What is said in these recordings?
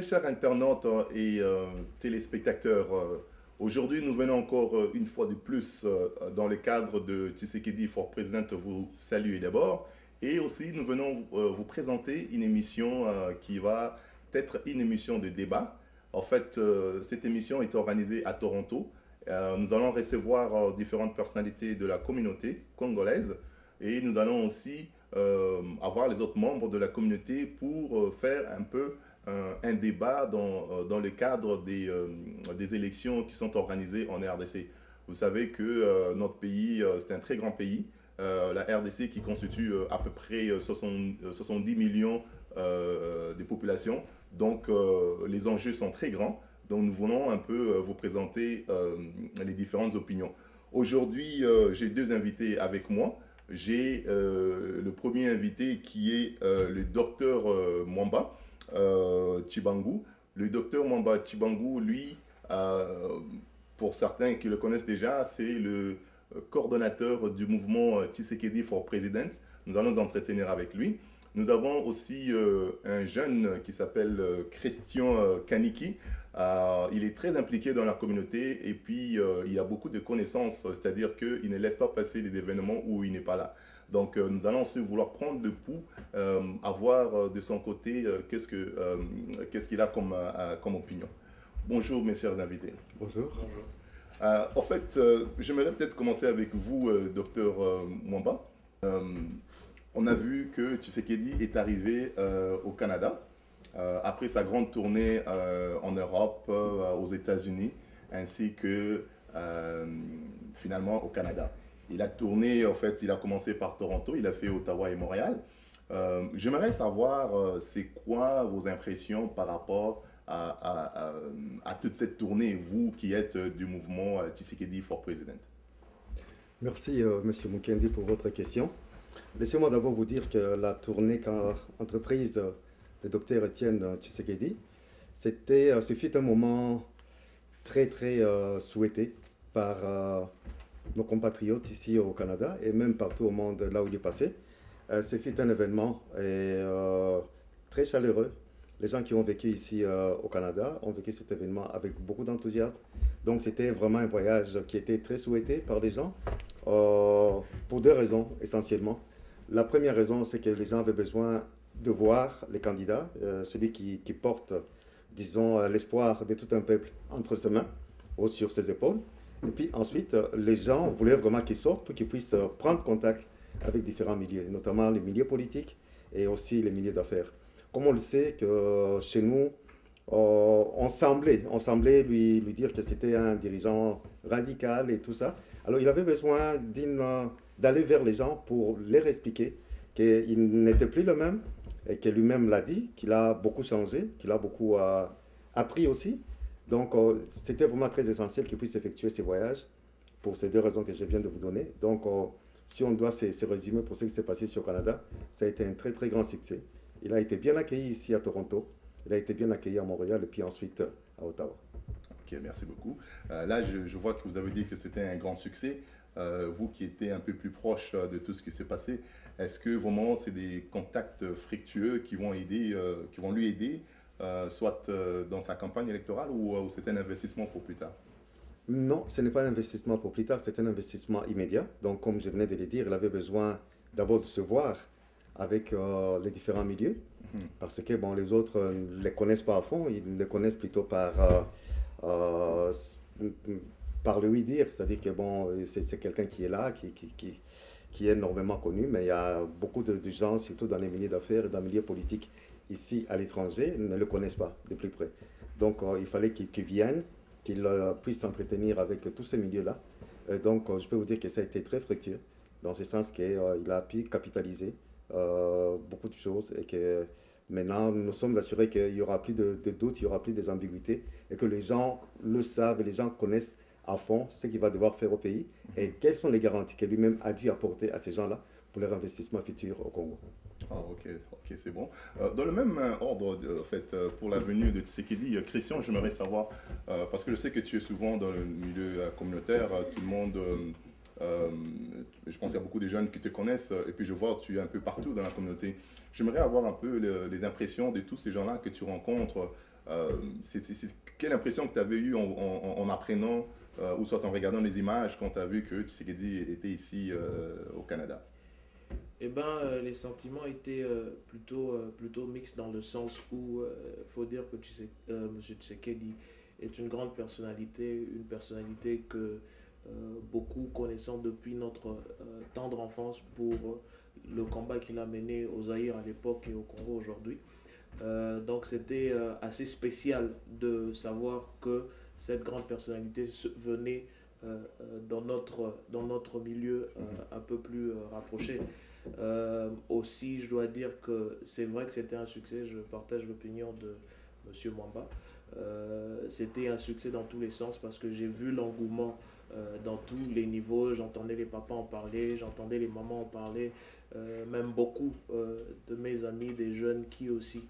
Très chers internautes et téléspectateurs, aujourd'hui nous venons encore une fois de plus dans le cadre de Tshisekedi for President vous saluer d'abord et aussi nous venons vous présenter une émission qui va être une émission de débat. En fait, cette émission est organisée à Toronto. Nous allons recevoir différentes personnalités de la communauté congolaise et nous allons aussi avoir les autres membres de la communauté pour faire un peu un débat dans le cadre des élections qui sont organisées en RDC. Vous savez que notre pays, c'est un très grand pays. La RDC qui constitue à peu près 70 millions de population. Donc les enjeux sont très grands. Donc nous voulons un peu vous présenter les différentes opinions. Aujourd'hui, j'ai deux invités avec moi. J'ai le premier invité qui est le docteur Mwamba Tshibangou. Le docteur Mwamba Tshibangou, lui, pour certains qui le connaissent déjà, c'est le coordonnateur du mouvement Tshisekedi for President. Nous allons nous entretenir avec lui. Nous avons aussi un jeune qui s'appelle Christian Kaniki. Il est très impliqué dans la communauté et puis il a beaucoup de connaissances, c'est-à-dire qu'il ne laisse pas passer des événements où il n'est pas là. Donc nous allons aussi vouloir prendre le pouls, voir de son côté qu'est-ce qu'il a comme opinion. Bonjour mes chers invités. Bonjour. En fait, j'aimerais peut-être commencer avec vous, docteur Mwamba. On a vu que Tshisekedi est arrivé au Canada après sa grande tournée en Europe, aux États-Unis, ainsi que finalement au Canada. Il a tourné, en fait, il a commencé par Toronto, il a fait Ottawa et Montréal. J'aimerais savoir, c'est quoi vos impressions par rapport à toute cette tournée, vous qui êtes du mouvement Tshisekedi for President? Merci, Monsieur Mukendi, pour votre question. Laissez-moi d'abord vous dire que la tournée qu'a entreprise le docteur Étienne Tshisekedi, ce fut un moment très souhaité par nos compatriotes ici au Canada et même partout au monde là où il est passé. Ce fut un événement très chaleureux. Les gens qui ont vécu ici au Canada ont vécu cet événement avec beaucoup d'enthousiasme. Donc c'était vraiment un voyage qui était très souhaité par les gens pour deux raisons essentiellement. La première raison, c'est que les gens avaient besoin de voir les candidats, celui qui porte, disons, l'espoir de tout un peuple entre ses mains ou sur ses épaules. Et puis ensuite, les gens voulaient vraiment qu'ils sortent pour qu'ils puissent prendre contact avec différents milieux, notamment les milieux politiques et aussi les milieux d'affaires. Comme on le sait que chez nous, on semblait lui dire que c'était un dirigeant radical et tout ça. Alors il avait besoin d'aller vers les gens pour leur expliquer qu'il n'était plus le même et que lui-même l'a dit, qu'il a beaucoup changé, qu'il a beaucoup appris aussi. Donc c'était vraiment très essentiel qu'il puisse effectuer ces voyages pour ces deux raisons que je viens de vous donner. Donc si on doit se résumer pour ce qui s'est passé sur le Canada, ça a été un très grand succès. Il a été bien accueilli ici à Toronto, il a été bien accueilli à Montréal et puis ensuite à Ottawa. Ok, merci beaucoup. Là, je vois que vous avez dit que c'était un grand succès. Vous qui étiez un peu plus proche de tout ce qui s'est passé, est-ce que vraiment c'est des contacts fructueux qui vont lui aider, soit dans sa campagne électorale ou c'est un investissement pour plus tard? Non, ce n'est pas un investissement pour plus tard, c'est un investissement immédiat. Donc, comme je venais de le dire, il avait besoin d'abord de se voir avec les différents milieux, parce que bon, les autres ne les connaissent pas à fond, ils les connaissent plutôt par le oui-dire, c'est-à-dire que bon, c'est quelqu'un qui est là, qui est énormément connu, mais il y a beaucoup de gens, surtout dans les milieux d'affaires et dans les milieux politiques, ici à l'étranger, ne le connaissent pas de plus près. Donc il fallait qu'ils viennent, qu'ils puissent s'entretenir avec tous ces milieux-là. Donc je peux vous dire que ça a été très fructueux, dans ce sens qu'il a pu capitaliser beaucoup de choses et que maintenant nous sommes assurés qu'il n'y aura plus de doutes, il n'y aura plus des ambiguïtés et que les gens le savent et les gens connaissent à fond ce qu'il va devoir faire au pays et quelles sont les garanties que lui-même a dû apporter à ces gens-là pour leur investissement futur au Congo. Ah, ok, c'est bon. Dans le même ordre, en fait, pour la venue de Tshisekedi, Christian, j'aimerais savoir, parce que je sais que tu es souvent dans le milieu communautaire, tout le monde, je pense qu'il y a beaucoup de jeunes qui te connaissent, et puis je vois que tu es un peu partout dans la communauté. J'aimerais avoir un peu les impressions de tous ces gens-là que tu rencontres Quelle impression que tu avais eue en apprenant ou soit en regardant les images quand tu as vu que Tshisekedi était ici au Canada? Eh ben, les sentiments étaient plutôt mixtes dans le sens où il faut dire que M. Tshisekedi est une grande personnalité, une personnalité que beaucoup connaissant depuis notre tendre enfance pour le combat qu'il a mené au Zaïre à l'époque et au Congo aujourd'hui. Donc c'était assez spécial de savoir que cette grande personnalité venait dans notre milieu un peu plus rapproché. Aussi, je dois dire que c'est vrai que c'était un succès, je partage l'opinion de M. Mwamba. C'était un succès dans tous les sens parce que j'ai vu l'engouement dans tous les niveaux. J'entendais les papas en parler, j'entendais les mamans en parler, même beaucoup de mes amis, des jeunes qui aussi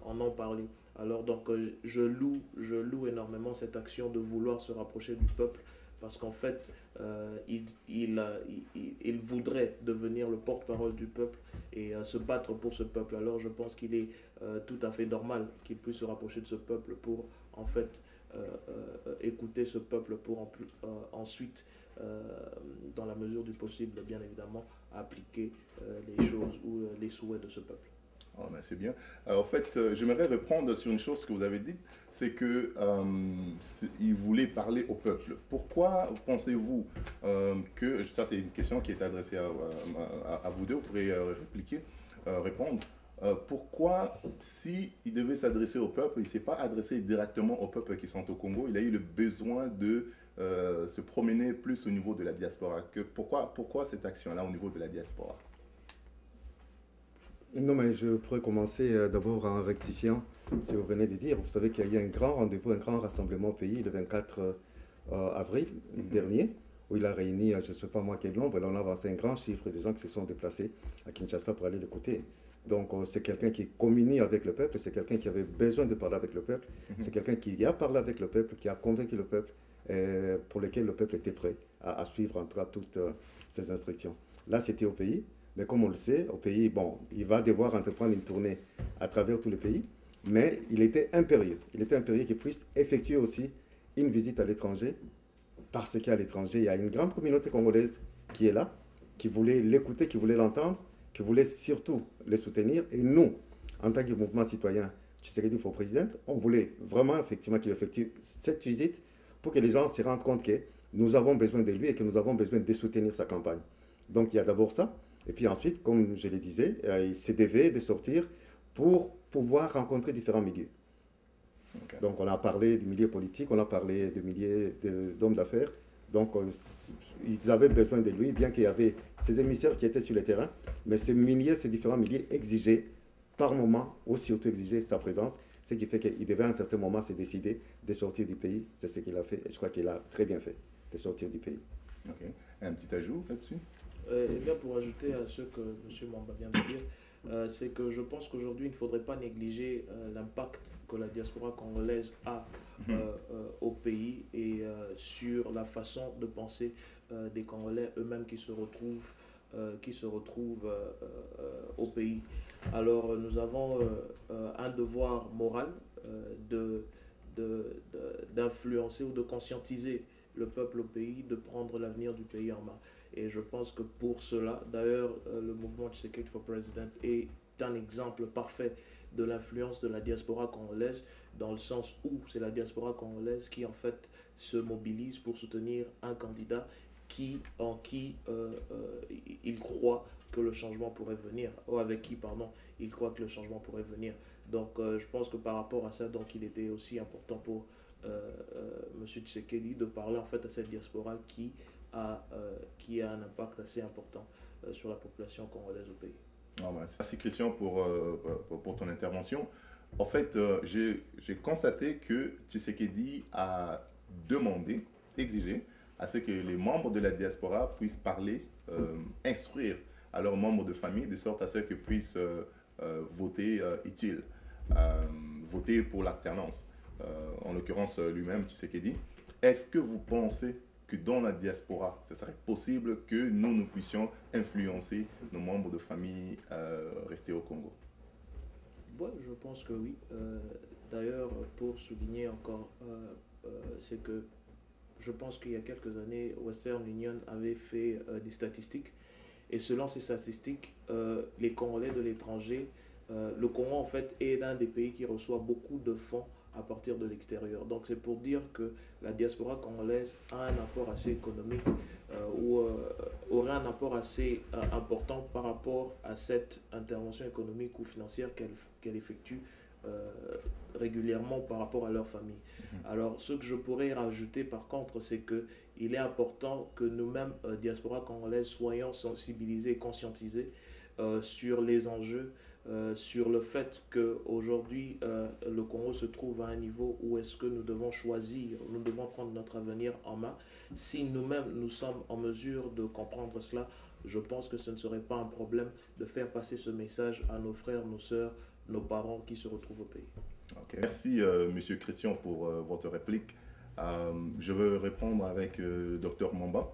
en ont parlé. Alors donc je loue énormément cette action de vouloir se rapprocher du peuple parce qu'en fait il voudrait devenir le porte-parole du peuple et se battre pour ce peuple. Alors je pense qu'il est tout à fait normal qu'il puisse se rapprocher de ce peuple pour en fait écouter ce peuple pour ensuite dans la mesure du possible bien évidemment appliquer les choses ou les souhaits de ce peuple. Oh, ben c'est bien. En fait, j'aimerais reprendre sur une chose que vous avez dite, c'est que il voulait parler au peuple. Pourquoi pensez-vous que, ça c'est une question qui est adressée à vous deux, vous pourrez répliquer, répondre. Pourquoi, si il devait s'adresser au peuple, il ne s'est pas adressé directement au peuple qui sont au Congo, il a eu le besoin de se promener plus au niveau de la diaspora. Pourquoi cette action-là au niveau de la diaspora? Non, mais je pourrais commencer d'abord en rectifiant ce que vous venez de dire. Vous savez qu'il y a eu un grand rendez-vous, un grand rassemblement au pays le 24 avril dernier, où il a réuni, je ne sais pas moi quel nombre, et là on a avancé un grand chiffre de gens qui se sont déplacés à Kinshasa pour aller l'écouter. Donc c'est quelqu'un qui communie avec le peuple, c'est quelqu'un qui avait besoin de parler avec le peuple, c'est quelqu'un qui a parlé avec le peuple, qui a convaincu le peuple, pour lequel le peuple était prêt à suivre en tout cas toutes ces instructions. Là c'était au pays. Mais comme on le sait, au pays, bon, il va devoir entreprendre une tournée à travers tout le pays, mais il était impérieux. Il était impérieux qu'il puisse effectuer aussi une visite à l'étranger, parce qu'à l'étranger, il y a une grande communauté congolaise qui est là, qui voulait l'écouter, qui voulait l'entendre, qui voulait surtout les soutenir. Et nous, en tant que mouvement citoyen, Tshisekedi for President, on voulait vraiment effectivement qu'il effectue cette visite pour que les gens se rendent compte que nous avons besoin de lui et que nous avons besoin de soutenir sa campagne. Donc il y a d'abord ça. Et puis ensuite, comme je le disais, il s'est dévé de sortir pour pouvoir rencontrer différents milieux. Okay. Donc on a parlé du milieu politique, on a parlé du milieu d'hommes d'affaires. Donc ils avaient besoin de lui, bien qu'il y avait ces émissaires qui étaient sur le terrain, mais ces différents milieux exigeaient par moment, ou surtout exigeaient sa présence, ce qui fait qu'il devait à un certain moment se décider de sortir du pays. C'est ce qu'il a fait, et je crois qu'il a très bien fait, de sortir du pays. Ok. Un petit ajout là-dessus? Eh bien, pour ajouter à ce que M. Mwamba vient de dire, c'est que je pense qu'aujourd'hui, il ne faudrait pas négliger l'impact que la diaspora congolaise a au pays et sur la façon de penser des Congolais eux-mêmes qui se retrouvent au pays. Alors, nous avons un devoir moral d'influencer ou de conscientiser le peuple au pays, de prendre l'avenir du pays en main. Et je pense que pour cela, d'ailleurs, le mouvement Tshisekedi for President est un exemple parfait de l'influence de la diaspora congolaise, dans le sens où c'est la diaspora congolaise qui en fait se mobilise pour soutenir un candidat en qui il croit que le changement pourrait venir, ou avec qui, pardon, il croit que le changement pourrait venir. Donc je pense que par rapport à ça, donc, il était aussi important pour M. Tshisekedi de parler en fait à cette diaspora qui a un impact assez important sur la population congolaise au pays. Merci Christian pour ton intervention. En fait, j'ai constaté que Tshisekedi a demandé, exigé, à ce que les membres de la diaspora puissent parler, instruire à leurs membres de famille, de sorte à ce qu'ils puissent voter utile, voter pour l'alternance. En l'occurrence lui-même, Tshisekedi. Est-ce que vous pensez que dans la diaspora, ce serait possible que nous puissions influencer nos membres de famille restés au Congo? Ouais, je pense que oui. d'ailleurs, pour souligner encore, c'est que je pense qu'il y a quelques années, Western Union avait fait des statistiques. Et selon ces statistiques, les Congolais de l'étranger, le Congo en fait est l'un des pays qui reçoit beaucoup de fonds à partir de l'extérieur. Donc c'est pour dire que la diaspora congolaise a un apport assez économique ou aurait un apport assez important par rapport à cette intervention économique ou financière qu'elle effectue régulièrement par rapport à leur famille. Alors, ce que je pourrais rajouter par contre, c'est qu'il est important que nous-mêmes, diaspora congolaise, soyons sensibilisés, conscientisés sur les enjeux, sur le fait qu'aujourd'hui, le Congo se trouve à un niveau où est-ce que nous devons choisir, nous devons prendre notre avenir en main. Si nous-mêmes, nous sommes en mesure de comprendre cela, je pense que ce ne serait pas un problème de faire passer ce message à nos frères, nos sœurs, nos parents qui se retrouvent au pays. Okay. Merci, Monsieur Christian, pour votre réplique. Je veux répondre avec Dr Mamba.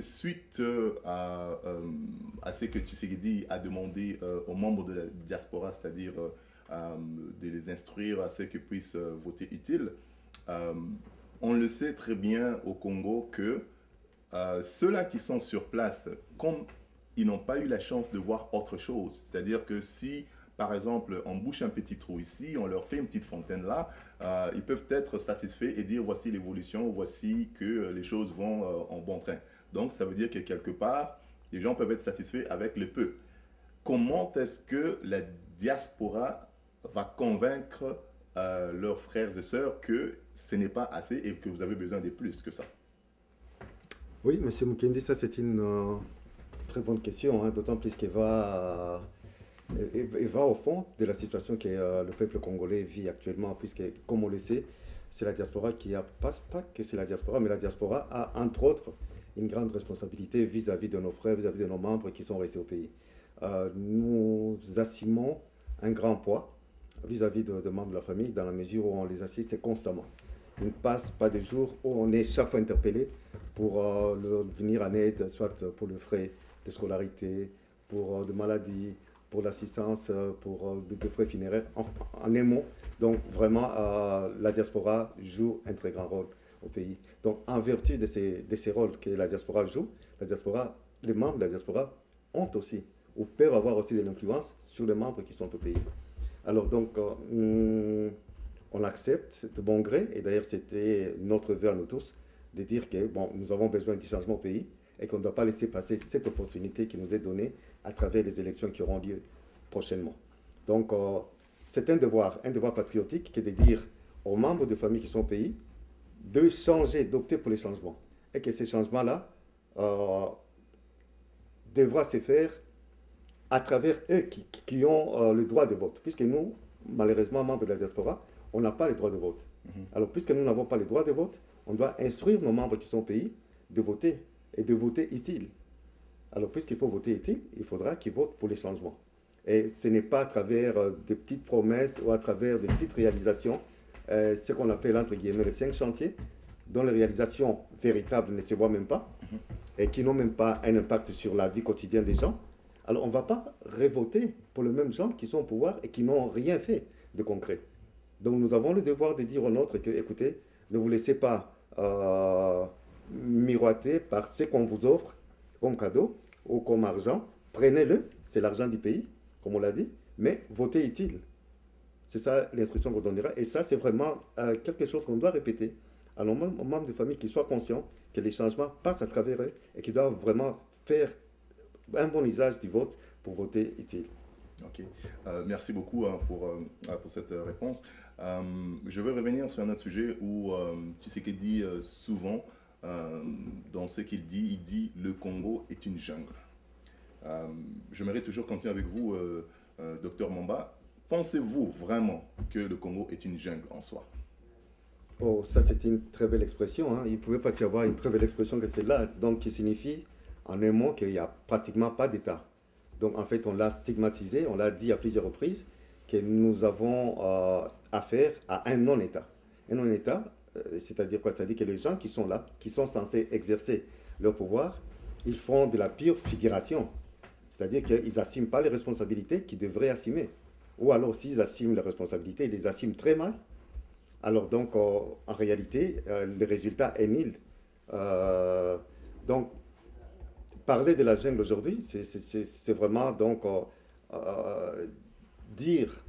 Suite à ce que Tshisekedi a demandé aux membres de la diaspora, c'est-à-dire de les instruire à ce qu'ils puissent voter utile, on le sait très bien au Congo que ceux-là qui sont sur place, comme ils n'ont pas eu la chance de voir autre chose, c'est-à-dire que si, par exemple, on bouche un petit trou ici, on leur fait une petite fontaine là, ils peuvent être satisfaits et dire voici l'évolution, voici que les choses vont en bon train. Donc, ça veut dire que quelque part, les gens peuvent être satisfaits avec le peu. Comment est-ce que la diaspora va convaincre leurs frères et sœurs que ce n'est pas assez et que vous avez besoin de plus que ça? Oui, M. Mukendi, ça c'est une très bonne question, hein, d'autant plus qu'elle va au fond de la situation que le peuple congolais vit actuellement, puisque, comme on le sait, c'est la diaspora qui a, pas que c'est la diaspora, mais la diaspora a, entre autres, une grande responsabilité vis-à-vis de nos frères, vis-à-vis de nos membres qui sont restés au pays. Nous assumons un grand poids vis-à-vis de membres de la famille, dans la mesure où on les assiste constamment. Il ne passe pas de jours où on est chaque fois interpellé pour leur venir en aide, soit pour le frais de scolarité, pour de maladies, pour l'assistance, pour de frais funéraires, en un mot. Donc vraiment, la diaspora joue un très grand rôle au pays. Donc en vertu de ces rôles que la diaspora joue, les membres de la diaspora ont aussi, ou peuvent avoir aussi de l'influence sur les membres qui sont au pays. Alors donc, on accepte de bon gré, et d'ailleurs c'était notre vœu à nous tous, de dire que bon, nous avons besoin du changement au pays et qu'on ne doit pas laisser passer cette opportunité qui nous est donnée à travers les élections qui auront lieu prochainement. Donc c'est un devoir patriotique qui est de dire aux membres de famille qui sont au pays de changer, d'opter pour les changements. Et que ces changements-là devra se faire à travers eux qui ont le droit de vote. Puisque nous, malheureusement, membres de la diaspora, on n'a pas le droit de vote. Alors, puisque nous n'avons pas le droit de vote, on doit instruire nos membres qui sont au pays de voter et de voter utile. Alors, puisqu'il faut voter utile, il faudra qu'ils votent pour les changements. Et ce n'est pas à travers de petites promesses ou à travers de petites réalisations, ce qu'on appelle entre guillemets les 5 chantiers, dont les réalisations véritables ne se voient même pas et qui n'ont même pas un impact sur la vie quotidienne des gens. Alors, on ne va pas revoter pour les mêmes gens qui sont au pouvoir et qui n'ont rien fait de concret. Donc, nous avons le devoir de dire aux nôtres que, écoutez, ne vous laissez pas miroiter par ce qu'on vous offre comme cadeau ou comme argent. Prenez-le, c'est l'argent du pays, comme on l'a dit, mais votez utile. C'est ça l'instruction qu'on donnera. Et ça, c'est vraiment quelque chose qu'on doit répéter à nos membres de famille qui soient conscients que les changements passent à travers eux et qui doivent vraiment faire un bon usage du vote pour voter utile. Ok, merci beaucoup pour cette réponse. Je veux revenir sur un autre sujet où Tshisekedi souvent, dans ce qu'il dit, il dit « le Congo est une jungle ». J'aimerais toujours continuer avec vous, Dr Mamba. Pensez-vous vraiment que le Congo est une jungle en soi? Oh, ça c'est une très belle expression. Hein. Il ne pouvait pas y avoir une très belle expression que celle-là, donc qui signifie en un mot qu'il n'y a pratiquement pas d'État. Donc en fait, on l'a stigmatisé, on l'a dit à plusieurs reprises, que nous avons affaire à un non-État. Un non-État, c'est-à-dire quoi? C'est-à-dire que les gens qui sont là, qui sont censés exercer leur pouvoir, ils font de la pure figuration. C'est-à-dire qu'ils n'assument pas les responsabilités qu'ils devraient assumer. ou alors s'ils assument les responsabilités, ils les assument très mal. Alors donc, en réalité, le résultat est nul. Donc, parler de la jungle aujourd'hui, c'est vraiment donc dire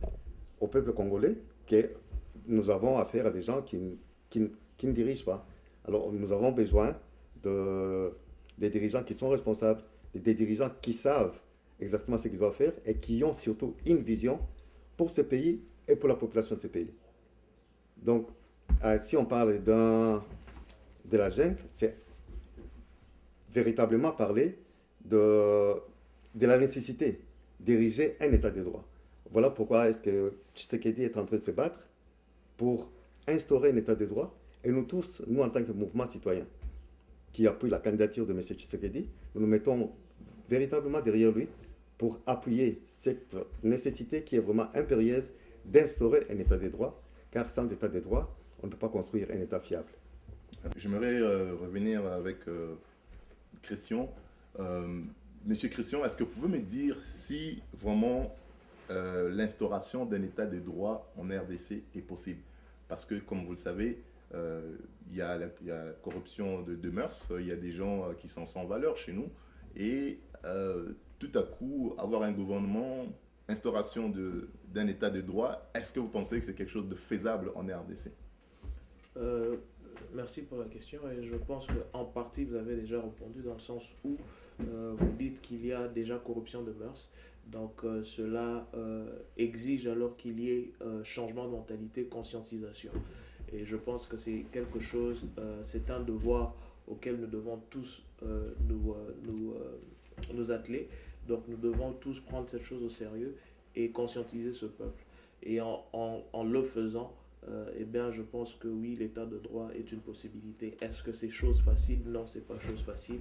au peuple congolais que nous avons affaire à des gens qui ne dirigent pas. Alors, nous avons besoin des dirigeants qui sont responsables, des dirigeants qui savent exactement ce qu'ils doivent faire et qui ont surtout une vision pour ce pays et pour la population de ce pays. Donc, si on parle de la jungle, c'est véritablement parler de la nécessité d'ériger un état de droit. Voilà pourquoi est-ce que Tshisekedi est en train de se battre pour instaurer un état de droit. Et nous tous, nous en tant que mouvement citoyen qui appuie la candidature de M. Tshisekedi, nous nous mettons véritablement derrière lui pour appuyer cette nécessité qui est vraiment impérieuse d'instaurer un état de droit, car sans état de droit, on ne peut pas construire un état fiable. J'aimerais revenir avec Christian. Monsieur Christian, est-ce que vous pouvez me dire si vraiment l'instauration d'un état de droit en RDC est possible? Parce que, comme vous le savez, il y a la corruption de mœurs, il y a des gens qui sont sans valeur chez nous, et tout à coup, avoir un gouvernement, instauration d'un état de droit, est-ce que vous pensez que c'est quelque chose de faisable en RDC? Merci pour la question, et je pense qu'en partie vous avez déjà répondu dans le sens où vous dites qu'il y a déjà corruption de mœurs. Donc cela exige alors qu'il y ait changement de mentalité, conscientisation. Et je pense que c'est quelque chose, c'est un devoir auquel nous devons tous nous atteler. Donc nous devons tous prendre cette chose au sérieux et conscientiser ce peuple. Et en le faisant, eh bien, je pense que oui, l'état de droit est une possibilité. Est-ce que c'est chose facile? Non, c'est pas chose facile.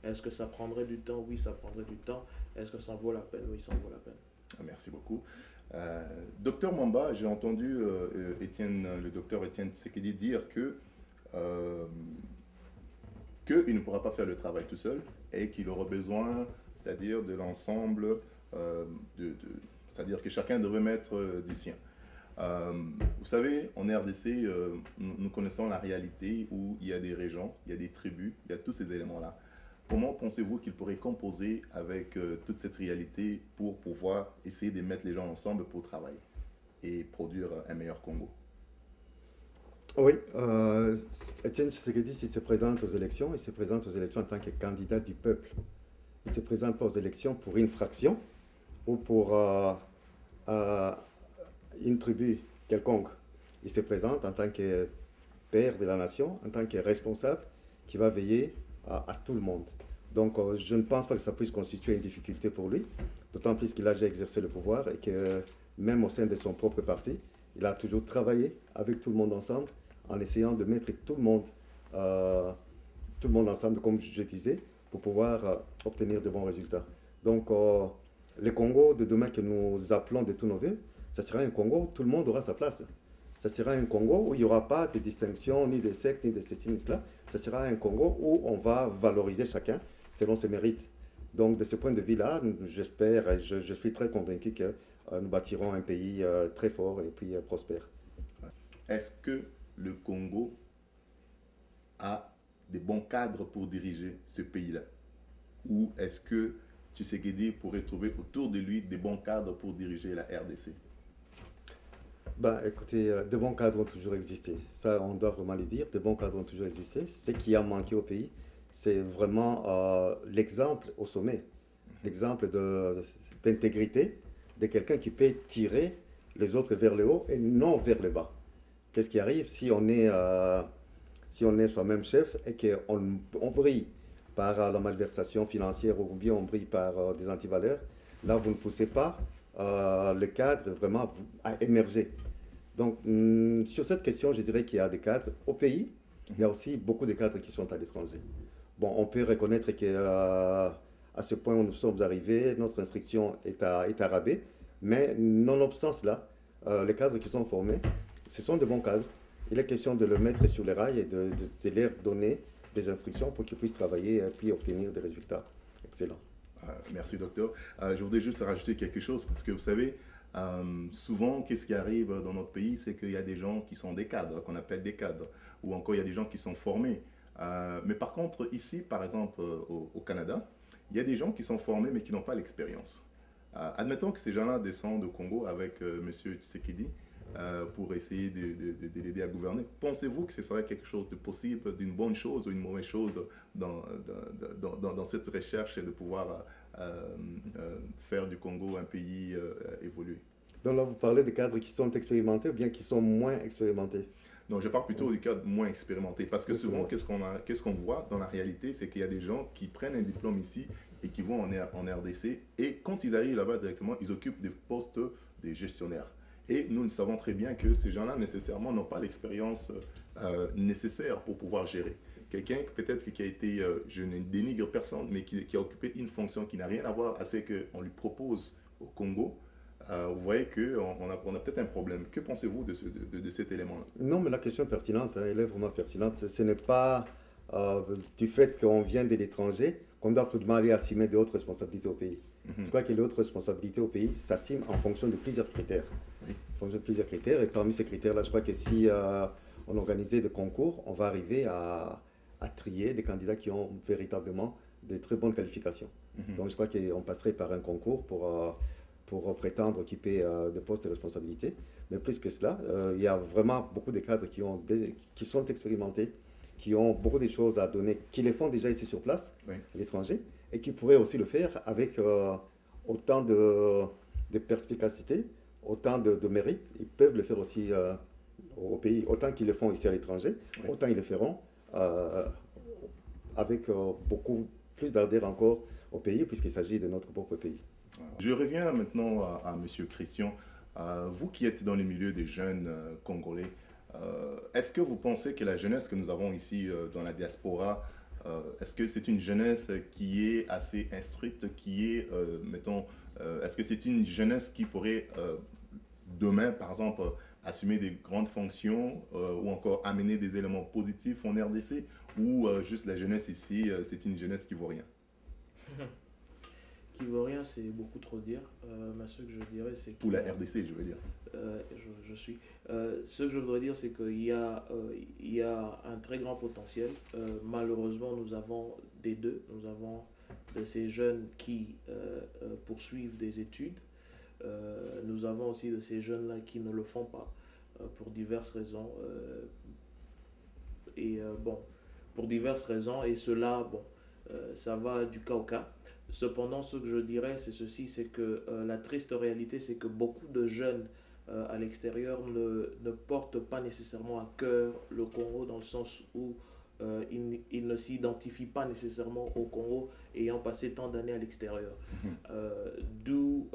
Est-ce que ça prendrait du temps? Oui, ça prendrait du temps. Est-ce que ça en vaut la peine? Oui, ça en vaut la peine. Merci beaucoup. Docteur Mwamba, j'ai entendu le docteur Étienne Tshisekedi dire qu'il ne pourra pas faire le travail tout seul et qu'il aura besoin, c'est-à-dire de l'ensemble, c'est-à-dire que chacun devrait mettre du sien. Vous savez, en RDC, nous connaissons la réalité où il y a des régions, il y a des tribus, il y a tous ces éléments-là. Comment pensez-vous qu'il pourrait composer avec toute cette réalité pour pouvoir essayer de mettre les gens ensemble pour travailler et produire un meilleur Congo? Oui, Étienne Tshisekedi, s'il se présente aux élections, il se présente aux élections en tant que candidat du peuple. Il ne se présente pas aux élections pour une fraction ou pour une tribu quelconque. Il se présente en tant que père de la nation, en tant que responsable qui va veiller à tout le monde. Donc je ne pense pas que ça puisse constituer une difficulté pour lui, d'autant plus qu'il a déjà exercé le pouvoir et que même au sein de son propre parti, il a toujours travaillé avec tout le monde ensemble en essayant de mettre tout le monde ensemble, comme je disais, pour pouvoir obtenir de bons résultats. Donc le Congo de demain que nous appelons de tous nos voeux, ça sera un Congo où tout le monde aura sa place. Ça sera un Congo où il n'y aura pas de distinction, ni de secte, ni de ceci, ni cela. Ça sera un Congo où on va valoriser chacun selon ses mérites. Donc, de ce point de vue-là, j'espère, je suis très convaincu que nous bâtirons un pays très fort et puis prospère. Est-ce que le Congo a des bons cadres pour diriger ce pays-là? Ou est-ce que Tshisekedi pourrait trouver autour de lui des bons cadres pour diriger la RDC? Ben, écoutez, de bons cadres ont toujours existé. Ça, on doit vraiment le dire. De bons cadres ont toujours existé. Ce qui a manqué au pays, c'est vraiment l'exemple au sommet. L'exemple d'intégrité de quelqu'un qui peut tirer les autres vers le haut et non vers le bas. Qu'est-ce qui arrive si on est soi-même chef et qu'on brille par la malversation financière ou bien on brille par des antivaleurs? Là, vous ne poussez pas le cadre vraiment à émerger. Donc, sur cette question, je dirais qu'il y a des cadres au pays, il y a aussi beaucoup de cadres qui sont à l'étranger. Bon, on peut reconnaître qu'à ce point où nous sommes arrivés, notre instruction est à rabais, mais nonobstant cela, les cadres qui sont formés, ce sont de bons cadres. Il est question de le mettre sur les rails et de leur donner des instructions pour qu'ils puissent travailler et puis obtenir des résultats excellents. Merci, docteur. Je voudrais juste rajouter quelque chose parce que vous savez, Souvent, qu'est-ce qui arrive dans notre pays, c'est qu'il y a des gens qui sont des cadres, qu'on appelle des cadres, ou encore il y a des gens qui sont formés. Mais par contre, ici, par exemple, au Canada, il y a des gens qui sont formés mais qui n'ont pas l'expérience. Admettons que ces gens-là descendent au Congo avec M. Tshisekedi pour essayer de l'aider à gouverner. Pensez-vous que ce serait quelque chose de possible, d'une bonne chose ou une mauvaise chose dans cette recherche de pouvoir faire du Congo un pays évolué? Donc là, vous parlez de cadres qui sont expérimentés ou bien qui sont moins expérimentés? Non, je parle plutôt du cadre moins expérimenté. Parce que souvent, Expérimenté. qu'est-ce qu'on voit dans la réalité, c'est qu'il y a des gens qui prennent un diplôme ici et qui vont en RDC. Et quand ils arrivent là-bas directement, ils occupent des postes de gestionnaires. Et nous savons très bien que ces gens-là, nécessairement, n'ont pas l'expérience nécessaire pour pouvoir gérer. Quelqu'un peut-être qui a été, je ne dénigre personne, mais qui a occupé une fonction qui n'a rien à voir à ce qu'on lui propose au Congo, vous voyez qu'on a peut-être un problème. Que pensez-vous de cet élément-là? Non, mais la question est pertinente, hein, elle est vraiment pertinente. Ce n'est pas du fait qu'on vient de l'étranger qu'on doit absolument aller assumer d'autres responsabilités au pays. Je crois que les autres responsabilités au pays s'assument en fonction de plusieurs critères. Oui. En fonction de plusieurs critères. Et parmi ces critères-là, je crois que si on organisait des concours, on va arriver à trier des candidats qui ont véritablement de très bonnes qualifications. Donc je crois qu'on passerait par un concours pour prétendre occuper des postes de responsabilité. Mais plus que cela, il y a vraiment beaucoup de cadres qui sont expérimentés, qui ont beaucoup de choses à donner, qui les font déjà ici sur place, Oui. à l'étranger, et qui pourraient aussi le faire avec autant de perspicacité, autant de mérite. Ils peuvent le faire aussi au pays, autant qu'ils le font ici à l'étranger, Oui. autant ils le feront avec beaucoup plus d'ardeur encore au pays, puisqu'il s'agit de notre propre pays. Je reviens maintenant à M. Christian. Vous qui êtes dans le milieu des jeunes Congolais, est-ce que vous pensez que la jeunesse que nous avons ici dans la diaspora, est-ce que c'est une jeunesse qui est assez instruite, qui est, mettons, est-ce que c'est une jeunesse qui pourrait demain, par exemple, assumer des grandes fonctions ou encore amener des éléments positifs en RDC, ou juste la jeunesse ici, c'est une jeunesse qui ne vaut rien? Qui vaut rien, c'est beaucoup trop dire. Mais ce que je dirais, c'est que... Pour la RDC, je veux dire. Je suis. Ce que je voudrais dire, c'est qu'il y a un très grand potentiel. Malheureusement, nous avons des deux. Nous avons de ces jeunes qui poursuivent des études. Nous avons aussi de ces jeunes-là qui ne le font pas pour diverses raisons. Pour diverses raisons. Et cela, ça va du cas au cas. Cependant, ce que je dirais, c'est ceci, c'est que la triste réalité, c'est que beaucoup de jeunes à l'extérieur ne portent pas nécessairement à cœur le Congo, dans le sens où ils ne s'identifient pas nécessairement au Congo ayant passé tant d'années à l'extérieur. D'où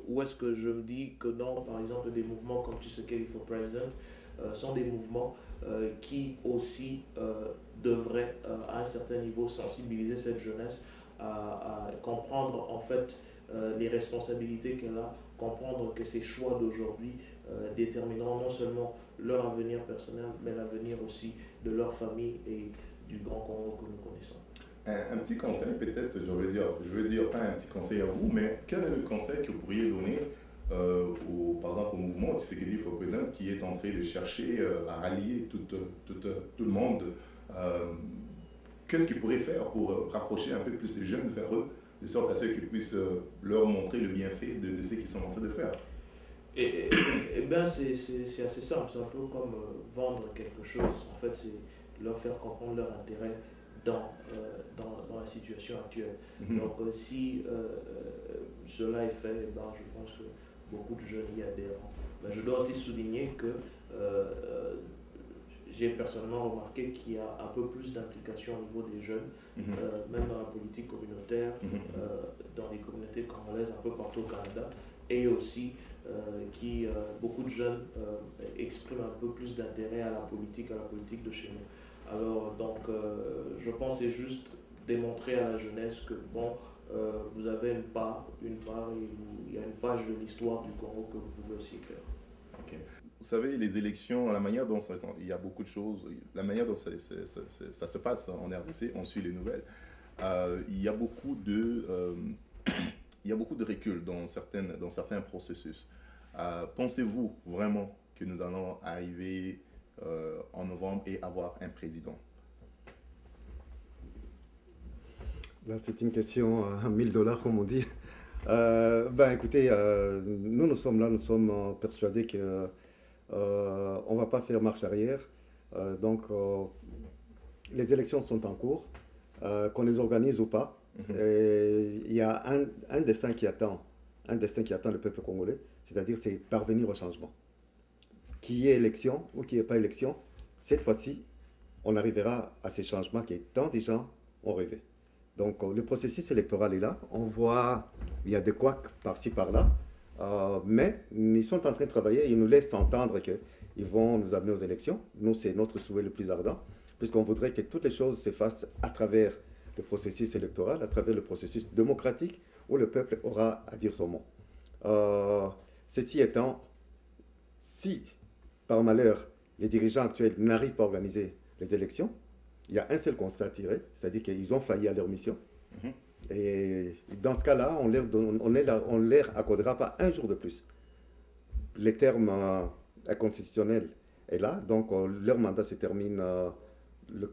où est-ce que je me dis que non, par exemple, des mouvements comme Tshisekedi for President sont des mouvements qui aussi devraient à un certain niveau sensibiliser cette jeunesse à comprendre en fait les responsabilités qu'elle a, comprendre que ces choix d'aujourd'hui détermineront non seulement leur avenir personnel, mais l'avenir aussi de leur famille et du grand Congo que nous connaissons. Un petit conseil peut-être, je veux dire pas un petit conseil à vous, mais quel est le conseil que vous pourriez donner par exemple au mouvement Tshisekedi for President qui est en train de chercher à rallier tout le monde? Qu'est-ce qu'ils pourraient faire pour rapprocher un peu plus les jeunes vers eux, de sorte à ce qu'ils puissent leur montrer le bienfait de ce qu'ils sont en train de faire? Et bien, c'est assez simple. C'est un peu comme vendre quelque chose. En fait, c'est leur faire comprendre leur intérêt dans la situation actuelle. Donc, si cela est fait, ben, je pense que beaucoup de jeunes y adhèrent. Mais je dois aussi souligner que j'ai personnellement remarqué qu'il y a un peu plus d'implication au niveau des jeunes, même dans la politique communautaire, dans les communautés congolaises un peu partout au Canada, et aussi beaucoup de jeunes expriment un peu plus d'intérêt à la politique de chez nous. Alors, donc, je pense que c'est juste démontrer à la jeunesse que, bon, vous avez une part, et il y a une page de l'histoire du Congo que vous pouvez aussi écrire. Okay. Vous savez, les élections, la manière dont il y a beaucoup de choses, la manière dont ça se passe en RDC, on suit les nouvelles. Il y a beaucoup de recul dans certains processus. Pensez-vous vraiment que nous allons arriver en novembre et avoir un président? Là, c'est une question à 1000 $, comme on dit. Écoutez, nous sommes là, nous sommes persuadés que on ne va pas faire marche arrière. Les élections sont en cours, qu'on les organise ou pas. Il y a un destin qui attend, le peuple congolais, c'est-à-dire c'est parvenir au changement. Qu'il y ait élection ou qu'il n'y ait pas élection, cette fois-ci, on arrivera à ces changements que tant de gens ont rêvé. Donc le processus électoral est là. On voit, il y a des couacs par-ci, par-là. Mais ils sont en train de travailler. Ils nous laissent entendre qu'ils vont nous amener aux élections. Nous, c'est notre souhait le plus ardent, puisqu'on voudrait que toutes les choses se fassent à travers le processus électoral, à travers le processus démocratique, où le peuple aura à dire son mot. Ceci étant, si, par malheur, les dirigeants actuels n'arrivent pas à organiser les élections, il y a un seul constat à tirer, c'est-à-dire qu'ils ont failli à leur mission. Et dans ce cas-là, on ne leur accordera pas un jour de plus. Les termes inconstitutionnels est là, donc leur mandat se termine le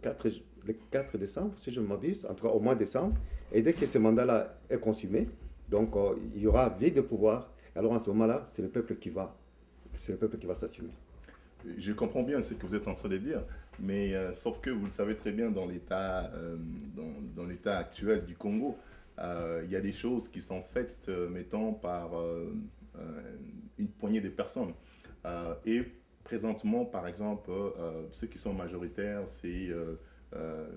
4 décembre, si je ne m'abuse, en tout cas au mois de décembre. Et dès que ce mandat-là est consumé, donc il y aura vide de pouvoir. Alors en ce moment-là, c'est le peuple qui va s'assumer. Je comprends bien ce que vous êtes en train de dire, mais sauf que vous le savez très bien, dans l'état actuel du Congo, il y a des choses qui sont faites, mettons, par une poignée de personnes. Et présentement, par exemple, ceux qui sont majoritaires, c'est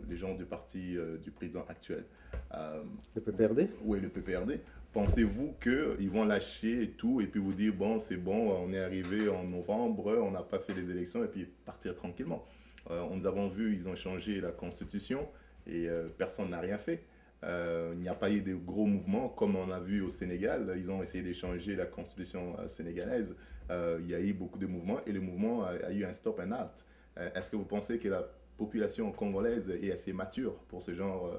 les gens du parti du président actuel. Le PPRD? Oui, le PPRD. Pensez-vous qu'ils vont lâcher tout et puis vous dire, bon, c'est bon, on est arrivé en novembre, on n'a pas fait les élections et puis partir tranquillement? Nous avons vu, ils ont changé la constitution et personne n'a rien fait. Il n'y a pas eu de gros mouvements comme on a vu au Sénégal. Ils ont essayé de changer la constitution sénégalaise. Il y a eu beaucoup de mouvements et le mouvement a eu un stop and halt. Est-ce que vous pensez que la population congolaise est assez mature pour ce genre,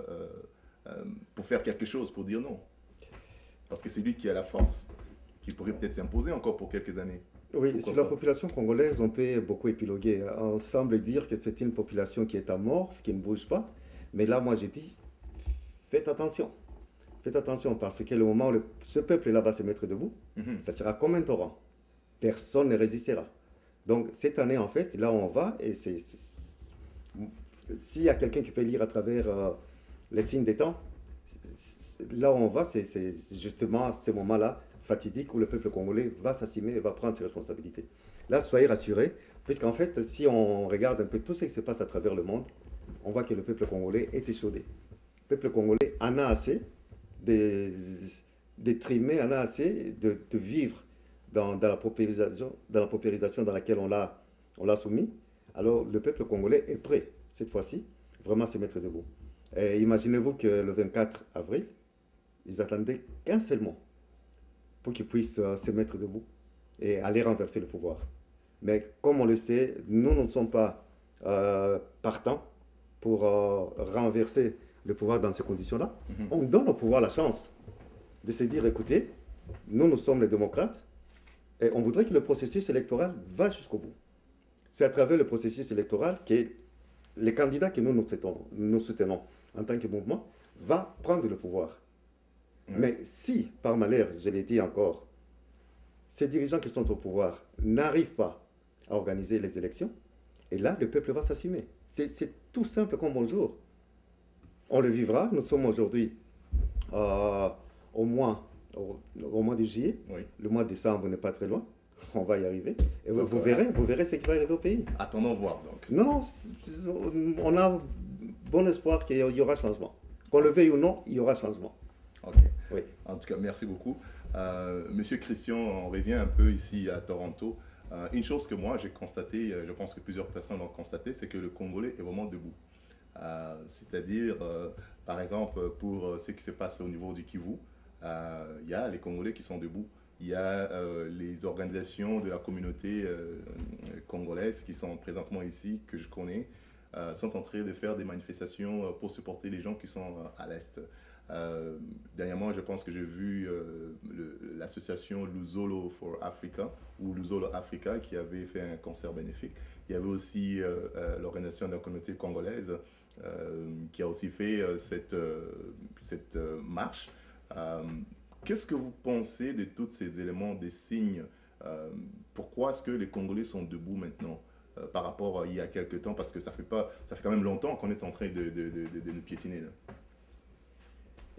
pour faire quelque chose, pour dire non? Parce que c'est lui qui a la force, qui pourrait peut-être s'imposer encore pour quelques années. Oui, Pourquoi sur la pas? population congolaise, on peut beaucoup épiloguer. On semble dire que c'est une population qui est amorphe, qui ne bouge pas. Mais là, moi, j'ai dit, faites attention. Faites attention, parce que le moment où ce peuple-là va se mettre debout, ça sera comme un torrent. Personne ne résistera. Donc, cette année, en fait, là où on va, et s'il y a quelqu'un qui peut lire à travers les signes des temps, là où on va, c'est justement ce moment-là fatidique où le peuple congolais va s'assumer et va prendre ses responsabilités. Là, soyez rassurés, puisqu'en fait, si on regarde un peu tout ce qui se passe à travers le monde, on voit que le peuple congolais est échaudé. Le peuple congolais en a assez de trimer, en a assez de vivre dans la paupérisation dans laquelle on l'a soumis. Alors, le peuple congolais est prêt, cette fois-ci, vraiment à se mettre debout. Et imaginez-vous que le 24 avril, ils attendaient qu'un seul mot pour qu'ils puissent se mettre debout et aller renverser le pouvoir. Mais comme on le sait, nous ne sommes pas partants pour renverser le pouvoir dans ces conditions-là. On donne au pouvoir la chance de se dire, écoutez, nous sommes les démocrates et on voudrait que le processus électoral va jusqu'au bout. C'est à travers le processus électoral que les candidats que nous soutenons en tant que mouvement va prendre le pouvoir. Mais si, par malheur, je l'ai dit encore, ces dirigeants qui sont au pouvoir n'arrivent pas à organiser les élections, et là, le peuple va s'assumer. C'est tout simple comme bonjour. On le vivra. Nous sommes aujourd'hui au mois de juillet. Oui. Le mois de décembre n'est pas très loin. On va y arriver. Et vous verrez ce qui va arriver au pays. Attendons voir donc. Non, on a bon espoir qu'il y aura changement. Qu'on le veuille ou non, il y aura changement. Ok. Oui. En tout cas, merci beaucoup. Monsieur Christian, on revient un peu ici à Toronto. Une chose que moi j'ai constaté, je pense que plusieurs personnes ont constaté, c'est que le Congolais est vraiment debout. C'est-à-dire, par exemple, pour ce qui se passe au niveau du Kivu, il y a les Congolais qui sont debout. Il y a les organisations de la communauté congolaise qui sont présentement ici, que je connais, sont en train de faire des manifestations pour supporter les gens qui sont à l'Est. Dernièrement, je pense que j'ai vu l'association Luzolo for Africa ou Luzolo Africa qui avait fait un concert bénéfique. Il y avait aussi l'organisation de la communauté congolaise qui a aussi fait cette marche. Qu'est-ce que vous pensez de tous ces éléments, des signes? Pourquoi est-ce que les Congolais sont debout maintenant par rapport à il y a quelques temps? Parce que ça fait quand même longtemps qu'on est en train de nous piétiner, là.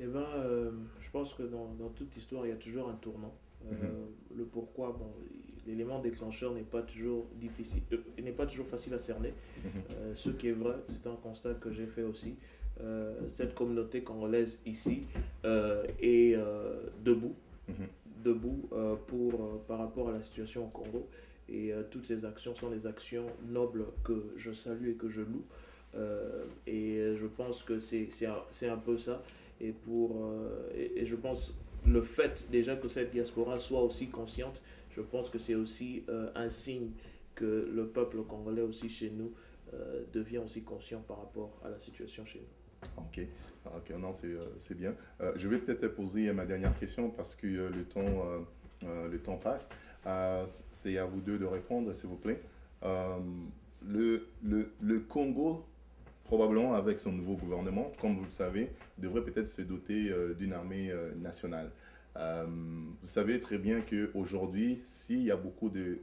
Eh ben, je pense que dans toute histoire, il y a toujours un tournant. Le pourquoi, bon, l'élément déclencheur n'est pas toujours difficile, n'est pas toujours facile à cerner. Ce qui est vrai, c'est un constat que j'ai fait aussi. Cette communauté congolaise ici est debout, par rapport à la situation au Congo. Et toutes ces actions sont des actions nobles que je salue et que je loue. Et je pense que c'est un peu ça. Et je pense le fait déjà que cette diaspora soit aussi consciente, je pense que c'est aussi un signe que le peuple congolais aussi chez nous devient aussi conscient par rapport à la situation chez nous. Ok, non, c'est bien. Je vais peut-être poser ma dernière question parce que le temps passe. C'est à vous deux de répondre, s'il vous plaît. Le Congo, probablement avec son nouveau gouvernement, comme vous le savez, devrait peut-être se doter d'une armée nationale. Vous savez très bien qu'aujourd'hui, s'il y a beaucoup des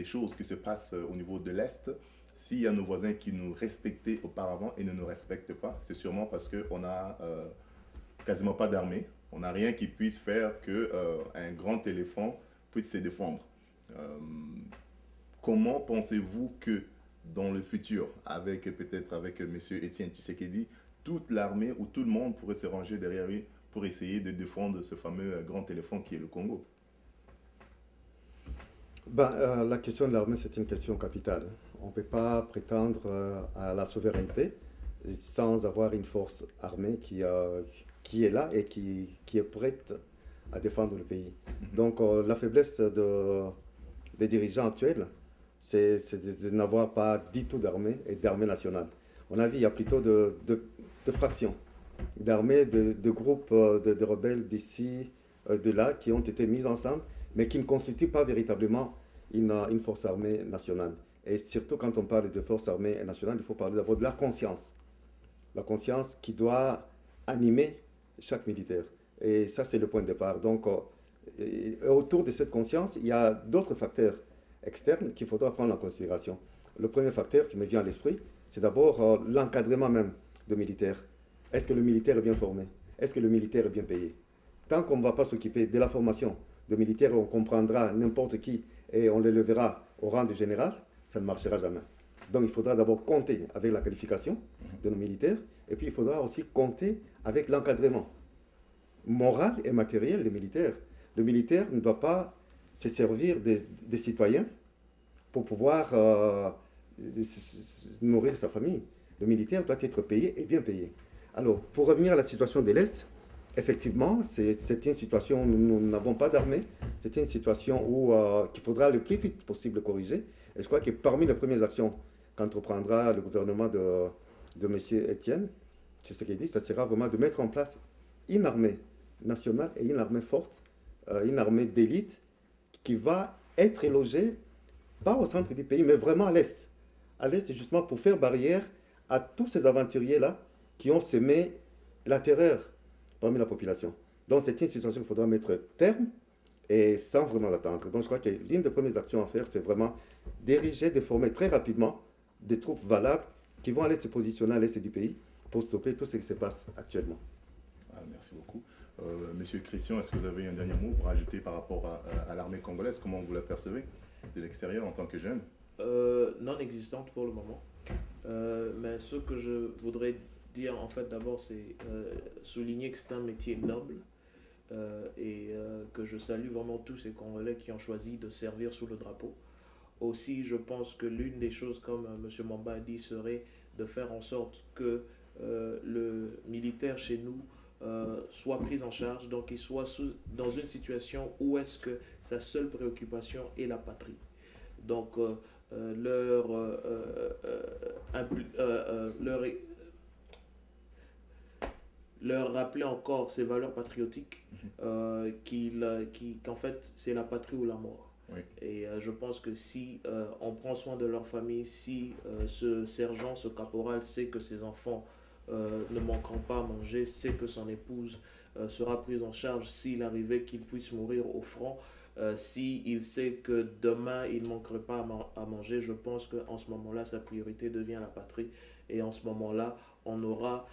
choses qui se passent au niveau de l'Est, s'il y a nos voisins qui nous respectaient auparavant et ne nous respectent pas, c'est sûrement parce qu'on n'a quasiment pas d'armée. On n'a rien qui puisse faire qu'un grand éléphant puisse se défendre. Comment pensez-vous que dans le futur, peut-être avec M. Étienne Tshisekedi, toute l'armée ou tout le monde pourrait se ranger derrière lui pour essayer de défendre ce fameux grand éléphant qui est le Congo? La question de l'armée, c'est une question capitale. On ne peut pas prétendre à la souveraineté sans avoir une force armée qui est là et qui est prête à défendre le pays. Donc la faiblesse des dirigeants actuels, c'est de n'avoir pas du tout d'armée et d'armée nationale. On a vu, il y a plutôt de fractions, d'armées, de groupes de rebelles d'ici, de là, qui ont été mis ensemble, mais qui ne constituent pas véritablement une force armée nationale. Et surtout, quand on parle de force armée nationale, il faut parler d'abord de la conscience. La conscience qui doit animer chaque militaire. Et ça, c'est le point de départ. Donc, autour de cette conscience, il y a d'autres facteurs externes qu'il faudra prendre en considération. Le premier facteur qui me vient à l'esprit, c'est d'abord l'encadrement même de militaires. Est-ce que le militaire est bien formé? Est-ce que le militaire est bien payé? Tant qu'on ne va pas s'occuper de la formation de militaires, on comprendra n'importe qui et on le levera au rang de général, ça ne marchera jamais. Donc il faudra d'abord compter avec la qualification de nos militaires et puis il faudra aussi compter avec l'encadrement moral et matériel des militaires. Le militaire ne doit pas se servir des citoyens pour pouvoir nourrir sa famille. Le militaire doit être payé et bien payé. Alors, pour revenir à la situation de l'Est, effectivement, c'est une situation où nous n'avons pas d'armée. C'est une situation où qu'il faudra le plus vite possible corriger. Et je crois que parmi les premières actions qu'entreprendra le gouvernement de M. Étienne Tshisekedi, ça sera vraiment de mettre en place une armée nationale et une armée forte, une armée d'élite qui va être logée, pas au centre du pays, mais vraiment à l'Est. À l'Est, justement, pour faire barrière à tous ces aventuriers-là qui ont semé la terreur parmi la population. Donc, c'est une situation qu'il faudra mettre terme et sans vraiment attendre. Donc, je crois que l'une des premières actions à faire, c'est vraiment diriger, de former très rapidement des troupes valables qui vont aller se positionner à l'Est du pays pour stopper tout ce qui se passe actuellement. Merci beaucoup. Monsieur Christian, est-ce que vous avez un dernier mot pour ajouter par rapport à l'armée congolaise? Comment vous la percevez de l'extérieur en tant que jeune? Non existante pour le moment. Mais ce que je voudrais dire, en fait, d'abord, c'est souligner que c'est un métier noble et que je salue vraiment tous ces Congolais qui ont choisi de servir sous le drapeau. Aussi, je pense que l'une des choses, comme M. Mamba a dit, serait de faire en sorte que le militaire chez nous soit pris en charge, donc qu'il soit dans une situation où est-ce que sa seule préoccupation est la patrie. Donc, leur rappeler encore ces valeurs patriotiques, qu'en fait, c'est la patrie ou la mort. Oui. Et je pense que si on prend soin de leur famille, si ce sergent, ce caporal sait que ses enfants ne manqueront pas à manger, sait que son épouse sera prise en charge s'il arrivait qu'il puisse mourir au front, s'il sait que demain il ne manquerait pas à manger, je pense qu'en ce moment-là, sa priorité devient la patrie. Et en ce moment-là, on aura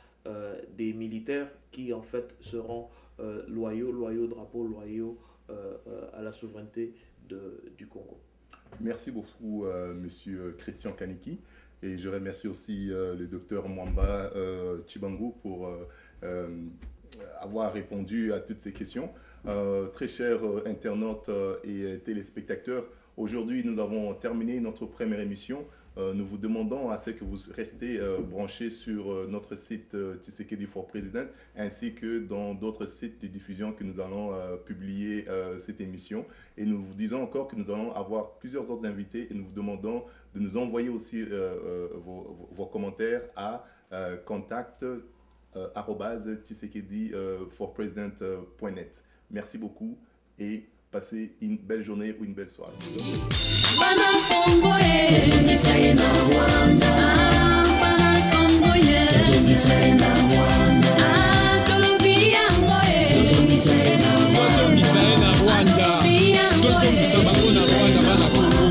des militaires qui en fait seront loyaux au drapeau, loyaux à la souveraineté du Congo. Merci beaucoup, monsieur Christian Kaniki. Et je remercie aussi le docteur Mwamba Chibangu pour avoir répondu à toutes ces questions. Très chers internautes et téléspectateurs, aujourd'hui nous avons terminé notre première émission. Nous vous demandons à ce que vous restez branchés sur notre site Tshisekedi for President ainsi que dans d'autres sites de diffusion que nous allons publier cette émission. Et nous vous disons encore que nous allons avoir plusieurs autres invités et nous vous demandons de nous envoyer aussi vos commentaires à contact@tshisekedi-for-president.net. Merci beaucoup et passez une belle journée ou une belle soirée. Rwanda.